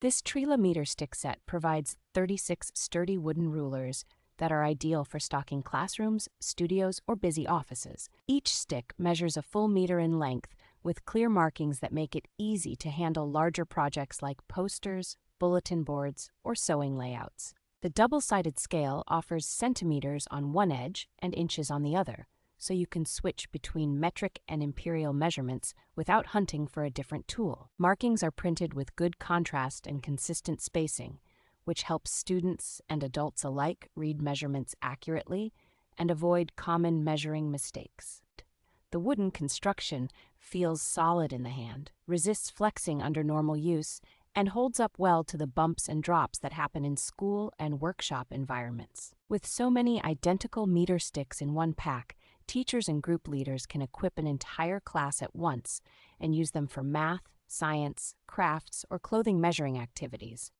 This Treela meter stick set provides 36 sturdy wooden rulers that are ideal for stocking classrooms, studios, or busy offices. Each stick measures a full meter in length with clear markings that make it easy to handle larger projects like posters, bulletin boards, or sewing layouts. The double-sided scale offers centimeters on one edge and inches on the other, so you can switch between metric and imperial measurements without hunting for a different tool. Markings are printed with good contrast and consistent spacing, which helps students and adults alike read measurements accurately and avoid common measuring mistakes. The wooden construction feels solid in the hand, resists flexing under normal use, and holds up well to the bumps and drops that happen in school and workshop environments. With so many identical meter sticks in one pack, teachers and group leaders can equip an entire class at once and use them for math, science, crafts, or clothing measuring activities.